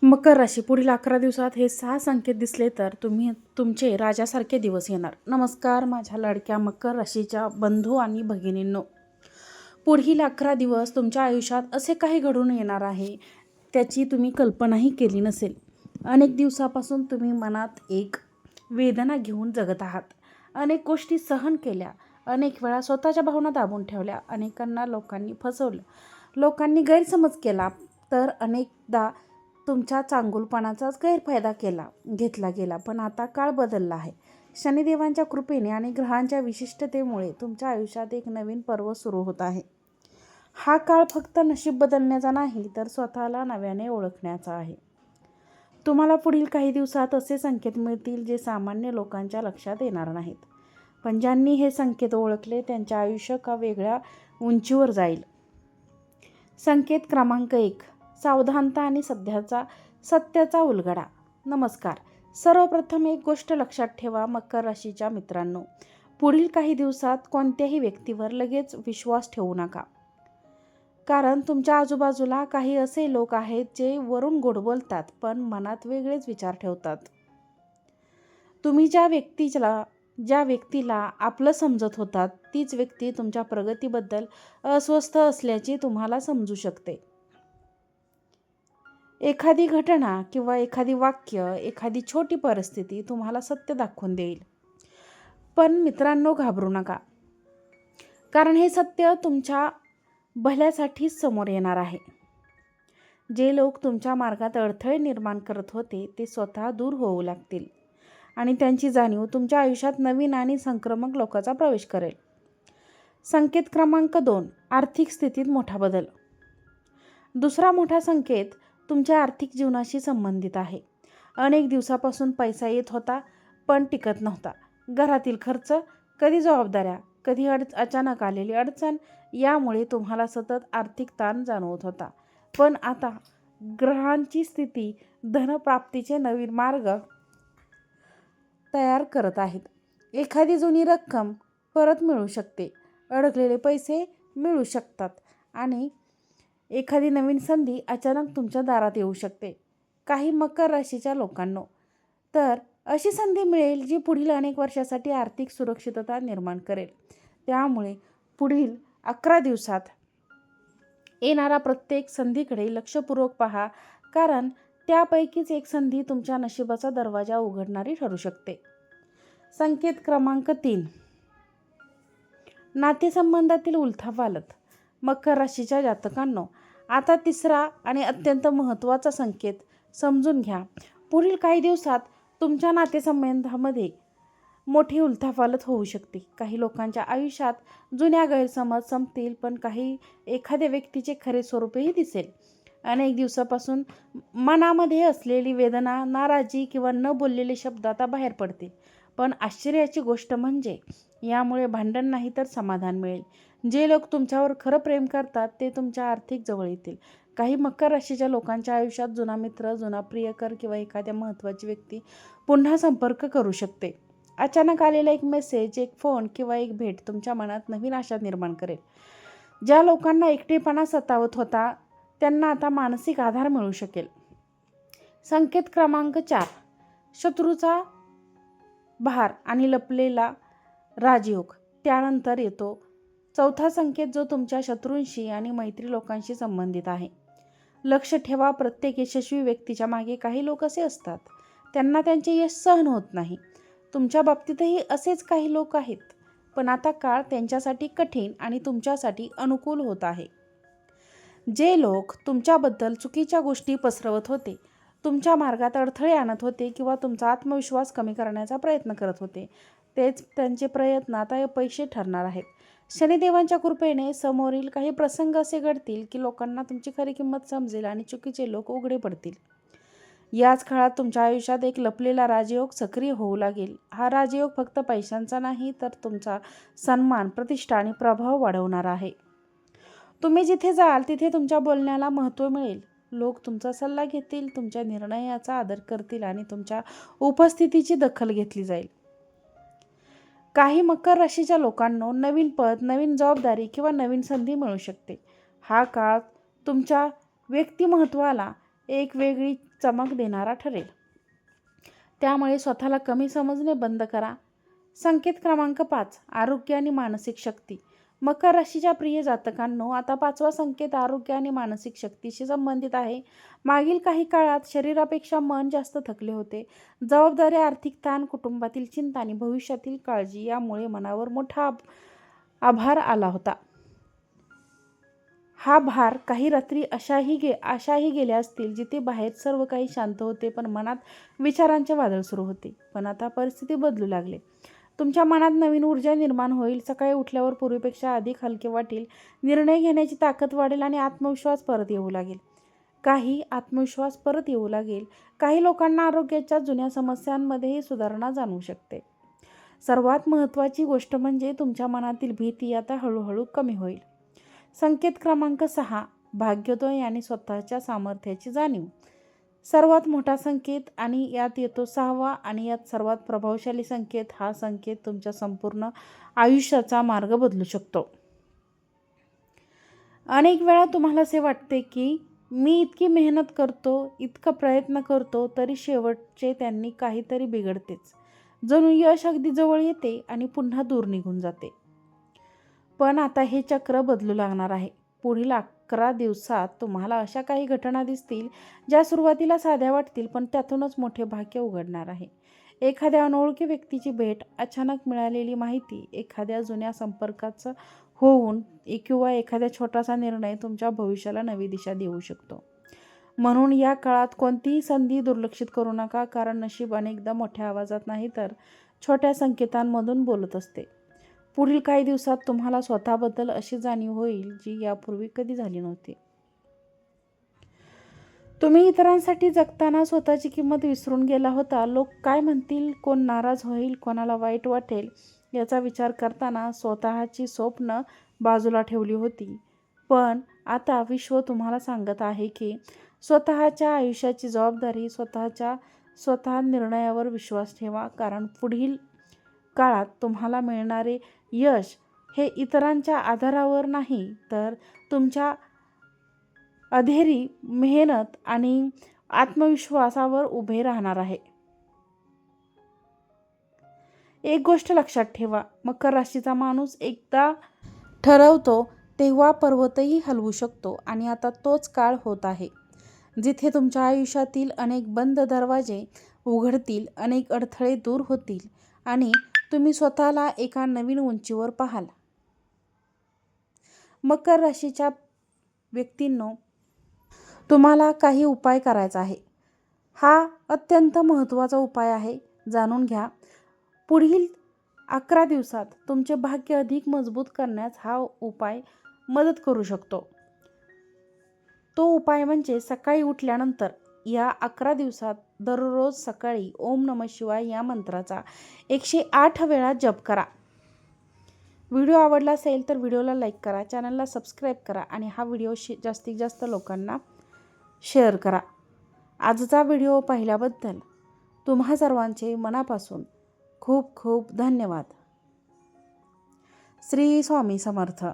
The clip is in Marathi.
मकर राशी पुढील 11 दिवसात हे 6 संकेत दिसले तर तुमचे राजासारखे दिवस येणार. नमस्कार माझ्या लाडक्या मकर राशीच्या बंधू आणि भगिनींनो. पुढील 11 दिवस तुमच्या आयुष्यात असे काही घडून येणार आहे त्याची तुम्ही कल्पनाही केली नसेल. अनेक दिवसापासून तुम्ही मनात एक वेदना घेऊन जगत आहात. अनेक गोष्टी सहन केल्या, अनेक वेळा स्वतःच्या भावना दाबून ठेवल्या, अनेकांना लोकांनी फसवलं, लोकांनी गैरसमज केला, तर अनेकदा तुमच्या चांगुलपणाचाच गैरफायदा घेतला गेला. पण आता काळ बदलला आहे. शनिदेवांच्या कृपेने आणि ग्रहांच्या विशिष्टतेमुळे तुमच्या आयुष्यात एक नवीन पर्व सुरू होत आहे. हा काळ फक्त नशीब बदलण्याचा नाही तर स्वतःला नव्याने ओळखण्याचा आहे. तुम्हाला पुढील काही दिवसात असे संकेत मिळतील जे सामान्य लोकांच्या लक्षात येणार नाहीत. पण ज्यांनी हे संकेत ओळखले त्यांचे आयुष्य का वेगळ्या उंचीवर जाईल. संकेत क्रमांक 1. सावधानता आणि सत्याचा उलगडा. नमस्कार. सर्वप्रथम एक गोष्ट लक्षात ठेवा मकर राशीच्या मित्रांनो. पुढील काही दिवसात कोणत्याही व्यक्तीवर लगेच विश्वास ठेवू नका. कारण तुमच्या आजूबाजूला काही असे लोक आहेत जे वरून गोड बोलतात पण मनात वेगळेच विचार ठेवतात. तुम्ही ज्या व्यक्तीला आपलं समजत होतात तीच व्यक्ती तुमच्या प्रगतीबद्दल अस्वस्थ असल्याचे तुम्हाला समजू शकते. एखादी घटना किंवा एखादी वाक्य, एखादी छोटी परिस्थिती तुम्हाला सत्य दाखवून देईल. पण मित्रांनो घाबरू नका. कारण हे सत्य तुमच्या भल्यासाठीच समोर येणार आहे. जे लोक तुमच्या मार्गात अडथळे निर्माण करत होते ते स्वतः दूर होऊ लागतील आणि त्यांची जाणीव तुमच्या आयुष्यात नवीन आणि संक्रमक लोकांचा प्रवेश करेल. संकेत क्रमांक 2. आर्थिक स्थितीत मोठा बदल. दुसरा मोठा संकेत तुमच्या आर्थिक जीवनाशी संबंधित आहे. अनेक दिवसापासून पैसा येत होता पण टिकत नव्हता. घरातील खर्च, कधी जबाबदाऱ्या, कधी अचानक आलेली अडचण यामुळे तुम्हाला सतत आर्थिक ताण जाणवत होता. पण आता ग्रहांची स्थिती धनप्राप्तीचे नवीन मार्ग तयार करत आहेत. एखादी जुनी रक्कम परत मिळू शकते, अडकलेले पैसे मिळू शकतात आणि एखादी नवीन संधी अचानक तुमच्या दारात येऊ शकते. काही मकर राशीच्या लोकांनो तर अशी संधी मिळेल जी पुढील अनेक वर्षासाठी आर्थिक सुरक्षितता निर्माण करेल. त्यामुळे पुढील 11 दिवसात येणाऱ्या प्रत्येक संधीकडे लक्षपूर्वक पहा, कारण त्यापैकीच एक संधी तुमच्या नशिबाचा दरवाजा उघडणारी ठरू शकते. संकेत क्रमांक 3. नातेसंबंधातील उलथापालथ. मकर राशीच्या जातकांनो, आता तिसरा आणि अत्यंत महत्त्वाचा संकेत समजून घ्या. पुढील काही दिवसात तुमच्या नातेसंबंधामध्ये मोठी उलथापालथ होऊ शकते. काही लोकांच्या आयुष्यात जुन्या गैरसमज संपतील पण एखाद्या व्यक्तीचे खरे स्वरूपही दिसेल. अनेक दिवसापासून मनामध्ये असलेली वेदना, नाराजी किंवा न बोललेले शब्द आता बाहेर पडतील. पण आश्चर्याची गोष्ट म्हणजे यामुळे भांडण नाही तर समाधान मिळेल. जे लोक तुमच्यावर खरं प्रेम करतात ते तुमच्या आर्थिक जवळ येतील. काही मकर राशीच्या लोकांच्या आयुष्यात जुना मित्र, जुना प्रियकर किंवा एखाद्या महत्त्वाची व्यक्ती पुन्हा संपर्क करू शकते. अचानक आलेला एक मेसेज, एक फोन किंवा एक भेट तुमच्या मनात नवीन आशा निर्माण करेल. ज्या लोकांना एकटेपणा सतावत होता त्यांना आता मानसिक आधार मिळू शकेल. संकेत क्रमांक 4. शत्रूचा भार आणि लपलेला राजयोग. त्यानंतर येतो चौथा संकेत जो तुमच्या शत्रूंशी आणि मैत्री लोकांशी संबंधित आहे. लक्ष ठेवा, प्रत्येक यशस्वी व्यक्तीच्या मागे काही लोक असे असतात त्यांना त्यांचे यश सहन होत नाही. तुमच्या बाबतीतही असेच काही लोक आहेत. पण आता काळ त्यांच्यासाठी कठीण आणि तुमच्यासाठी अनुकूल होत आहे. जे लोक तुमच्याबद्दल चुकीच्या गोष्टी पसरवत होते, तुमच्या मार्गात अडथळे आणत होते किंवा तुमचा आत्मविश्वास कमी करण्याचा प्रयत्न करत होते, तेच त्यांचे प्रयत्न आता अपयशी ठरणार आहेत. शनिदेवांच्या कृपेने समोरील काही प्रसंग असे घडतील की लोकांना तुमची खरी किंमत समजेल आणि चुकीचे लोक उघडे पडतील. याच काळात तुमच्या आयुष्यात एक लपलेला राजयोग सक्रिय होऊ लागेल. हा राजयोग फक्त पैशांचा नाही तर तुमचा सन्मान, प्रतिष्ठा आणि प्रभाव वाढवणार आहे. तुम्ही जिथे जाल तिथे तुमच्या बोलण्याला महत्त्व मिळेल. लोक तुमचा सल्ला घेतील, तुमच्या निर्णयाचा आदर करतील आणि तुमच्या उपस्थितीची दखल घेतली जाईल. काही मकर राशीच्या लोकांना नवीन पद, नवीन जबाबदारी किंवा नवीन संधी मिळू शकते. हा काळ तुमच्या व्यक्तिमत्त्वाला एक वेगळी चमक देणारा ठरेल. त्यामुळे स्वतःला कमी समजणे बंद करा. संकेत क्रमांक 5, आरोग्य आणि मानसिक शक्ती. मकर राशीच्या प्रिय जातकांनो, आता 5वा संकेत आरोग्य आणि मानसिक शक्तीशी संबंधित आहे. मागील काही काळात शरीरापेक्षा मन जास्त थकले होते. जबाबदारी, आर्थिक ताण, कुटुंबातील चिंता आणि भविष्यातील काळजी यामुळे मनावर मोठा आभार आला होता. हा भार काही रात्री अशाही गेल्या असतील जिथे बाहेर सर्व काही शांत होते, पण मनात विचारांचे वादळ सुरू होते. पण आता परिस्थिती बदलू लागली. तुमच्या मनात नवीन ऊर्जा निर्माण होईल. सकाळी उठल्यावर पूर्वीपेक्षा अधिक हलके वाटेल. निर्णय घेण्याची ताकद वाढेल आणि आत्मविश्वास परत येऊ लागेल. काही लोकांना आरोग्याच्या जुन्या समस्यांमध्येही सुधारणा जाणवू शकते. सर्वात महत्त्वाची गोष्ट म्हणजे तुमच्या मनातील भीती आता हळूहळू कमी होईल. संकेत क्रमांक 6, भाग्योदय आणि स्वतःच्या सामर्थ्याची जाणीव. सर्वात मोठा संकेत आणि यात येतो 6वा आणि यात सर्वात प्रभावशाली संकेत. हा संकेत तुमच्या संपूर्ण आयुष्याचा मार्ग बदलू शकतो. अनेक वेळा तुम्हाला असे वाटते की मी इतकी मेहनत करतो, इतका प्रयत्न करतो, तरी शेवटचे त्यांनी काहीतरी बिघडतेच. जणू यश अगदी जवळ येते आणि पुन्हा दूर निघून जाते. पण आता हे चक्र बदलू लागणार आहे. पुढील 11 दिवसात तुम्हाला अशा काही घटना दिसतील ज्या सुरुवातीला साध्या वाटतील, पण त्यातूनच मोठे भाग्य उघडणार आहे. एखाद्या अनोळखी व्यक्तीची भेट, अचानक मिळालेली माहिती, एखाद्या जुन्या संपर्काचं होऊन किंवा एखाद्या छोटासा निर्णय तुमच्या भविष्याला नवी दिशा देऊ शकतो. म्हणून या काळात कोणतीही संधी दुर्लक्षित करू नका, कारण नशीब अनेकदा मोठ्या आवाजात नाही तर छोट्या संकेतांमधून बोलत असते. पुढील काही दिवसात तुम्हाला स्वतःबद्दल अशी जाणीव होईल जी यापूर्वी कधी झाली नव्हती. तुम्ही इतरांसाठी जगताना स्वतःची किंमत विसरून गेला होता. लोक काय म्हणतील, कोण नाराज होईल, कोणाला वाईट वाटेल याचा विचार करताना स्वतःची स्वप्न बाजूला ठेवली होती. पण आता विश्व तुम्हाला सांगत आहे की स्वतःच्या आयुष्याची जबाबदारी स्वतः निर्णयावर विश्वास ठेवा, कारण पुढील काळात तुम्हाला मिळणारे यश हे इतरांच्या आधारावर नाही तर तुमच्या अधेरी मेहनत आणि आत्मविश्वासावर उभे राहणार आहे. एक गोष्ट लक्षात ठेवा, मकर राशीचा माणूस एकदा ठरवतो तेव्हा पर्वतही हलवू शकतो आणि आता तोच काळ होत आहे जिथे तुमच्या आयुष्यातील अनेक बंद दरवाजे उघडतील, अनेक अडथळे दूर होतील आणि तुम्ही स्वतःला एका नवीन उंचीवर पाहाल. मकर राशीच्या व्यक्तींनो, तुम्हाला काही उपाय करायचा आहे. हा अत्यंत महत्त्वाचा उपाय आहे, जाणून घ्या. पुढील 11 दिवसात तुमचे भाग्य अधिक मजबूत करण्यास हा उपाय मदत करू शकतो. तो उपाय म्हणजे सकाळी उठल्यानंतर या 11 दिवसात दररोज सकाळी ओम नमः शिवाय या मंत्राचा 108 वेळा जप करा. व्हिडिओ आवडला असेल तर व्हिडिओला लाईक करा, चॅनलला सबस्क्राईब करा आणि हा व्हिडिओ जास्तीत जास्त लोकांना शेअर करा. आजचा व्हिडिओ पाहिल्याबद्दल तुम्हा सर्वांचे मनापासून खूप खूप धन्यवाद. श्री स्वामी समर्थ.